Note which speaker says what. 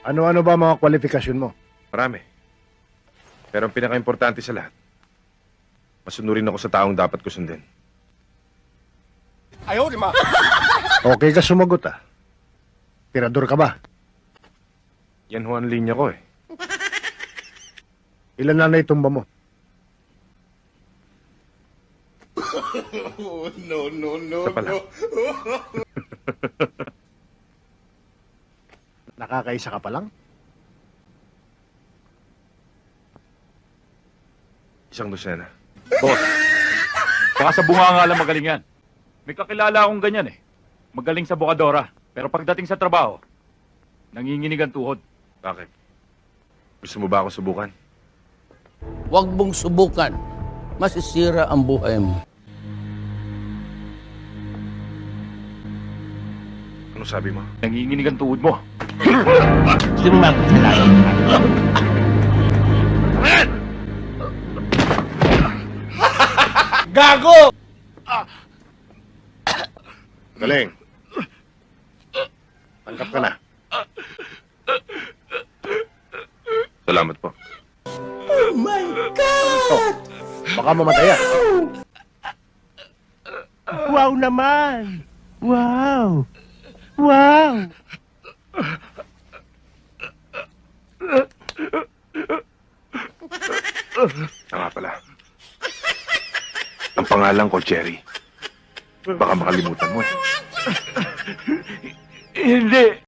Speaker 1: Ano-ano ba mga kwalifikasyon mo?
Speaker 2: Marami. Pero ang pinaka-importante sa lahat, masunurin ako sa taong dapat ko sundin.
Speaker 1: Okay ka sumagot ah. Tirador ka ba?
Speaker 2: Yan ho ang linya ko eh.
Speaker 1: Ilan na itumba mo?
Speaker 2: Isa pa lang.
Speaker 1: Nakakaisa ka pa lang?
Speaker 2: Isang dosena.
Speaker 3: Boss, baka sa bunga nga lang magaling yan. May kakilala akong ganyan eh. Magaling sa bukadora. Pero pagdating sa trabaho, nanginginig ang tuhod.
Speaker 2: Bakit? Gusto mo ba ako subukan?
Speaker 4: Huwag mong subukan. Masisira ang buhay mo.
Speaker 2: Ano sabi mo?
Speaker 3: Nanginginig ang tuhod mo.
Speaker 4: Gago!
Speaker 2: Galing. Tangkap ka na. Salamat po.
Speaker 1: Baka mamatay ah.
Speaker 5: Wow naman! Wow! Wow!
Speaker 2: Nga pala. Ang pangalan ko, Cherry. Baka makalimutan mo eh.
Speaker 3: Hindi.